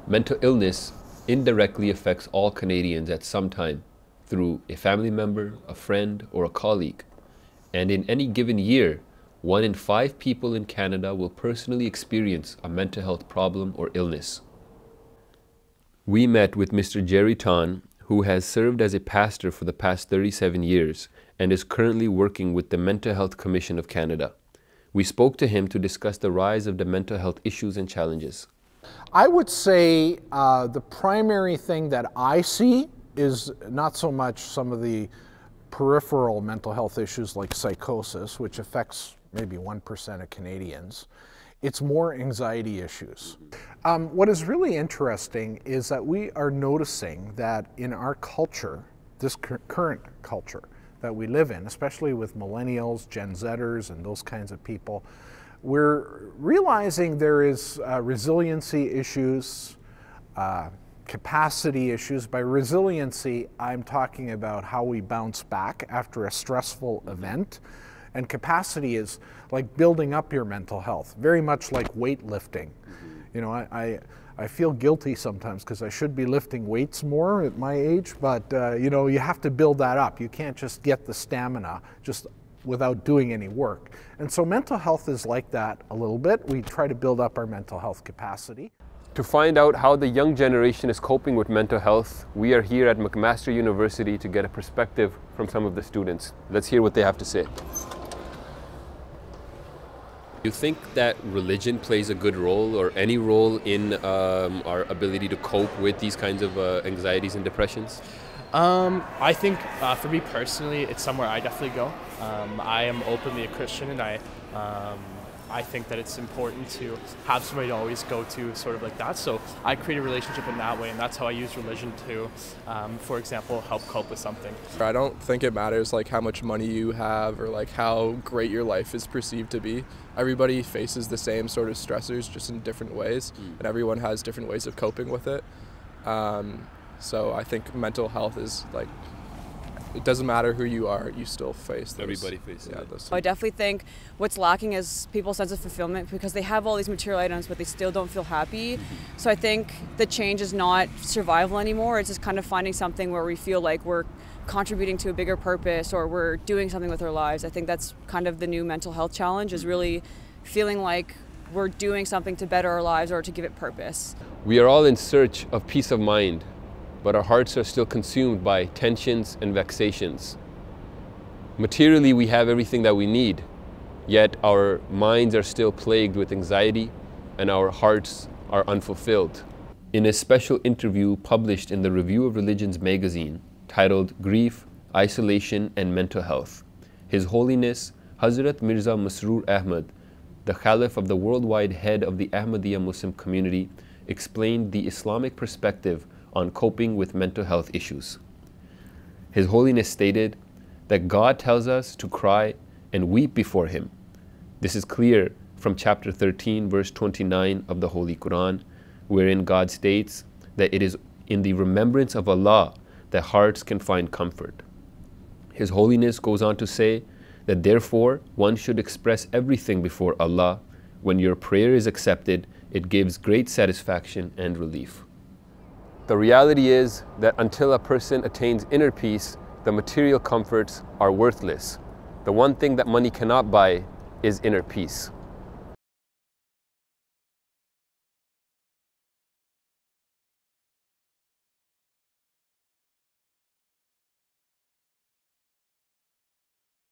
Mental illness indirectly affects all Canadians at some time through a family member, a friend, or a colleague. And in any given year, 1 in 5 people in Canada will personally experience a mental health problem or illness. We met with Mr. Jerry Tan, who has served as a pastor for the past 37 years and is currently working with the Mental Health Commission of Canada. We spoke to him to discuss the rise of the mental health issues and challenges. I would say the primary thing that I see is not so much some of the peripheral mental health issues like psychosis, which affects maybe 1% of Canadians. It's more anxiety issues. What is really interesting is that we are noticing that in our culture, this current culture that we live in, especially with millennials, Gen Zers, and those kinds of people, we're realizing there is resiliency issues, capacity issues. By resiliency, I'm talking about how we bounce back after a stressful event. And capacity is like building up your mental health, very much like weightlifting. You know, I feel guilty sometimes because I should be lifting weights more at my age, but you know, you have to build that up. You can't just get the stamina just without doing any work. And so mental health is like that a little bit. We try to build up our mental health capacity. To find out how the young generation is coping with mental health, we are here at McMaster University to get a perspective from some of the students. Let's hear what they have to say. Do you think that religion plays a good role or any role in our ability to cope with these kinds of anxieties and depressions? I think for me personally, it's somewhere I definitely go. I am openly a Christian, and I think that it's important to have somebody to always go to sort of like that. So I create a relationship in that way, and that's how I use religion to, for example, help cope with something. I don't think it matters like how much money you have or like how great your life is perceived to be. Everybody faces the same sort of stressors, just in different ways, and everyone has different ways of coping with it. So I think mental health is like, it doesn't matter who you are, you still face those. Everybody faces it. I definitely think what's lacking is people's sense of fulfillment, because they have all these material items but they still don't feel happy. So I think the change is not survival anymore, it's just kind of finding something where we feel like we're contributing to a bigger purpose or we're doing something with our lives. I think that's kind of the new mental health challenge, is really feeling like we're doing something to better our lives or to give it purpose. We are all in search of peace of mind, but our hearts are still consumed by tensions and vexations. Materially, we have everything that we need, yet our minds are still plagued with anxiety and our hearts are unfulfilled. In a special interview published in the Review of Religions magazine titled Grief, Isolation and Mental Health, His Holiness Hazrat Mirza Masroor Ahmad, the Caliph of the worldwide head of the Ahmadiyya Muslim Community, explained the Islamic perspective on coping with mental health issues. His Holiness stated that God tells us to cry and weep before Him. This is clear from chapter 13, verse 29 of the Holy Quran, wherein God states that it is in the remembrance of Allah that hearts can find comfort. His Holiness goes on to say that therefore one should express everything before Allah. When your prayer is accepted, it gives great satisfaction and relief. The reality is that until a person attains inner peace, the material comforts are worthless. The one thing that money cannot buy is inner peace.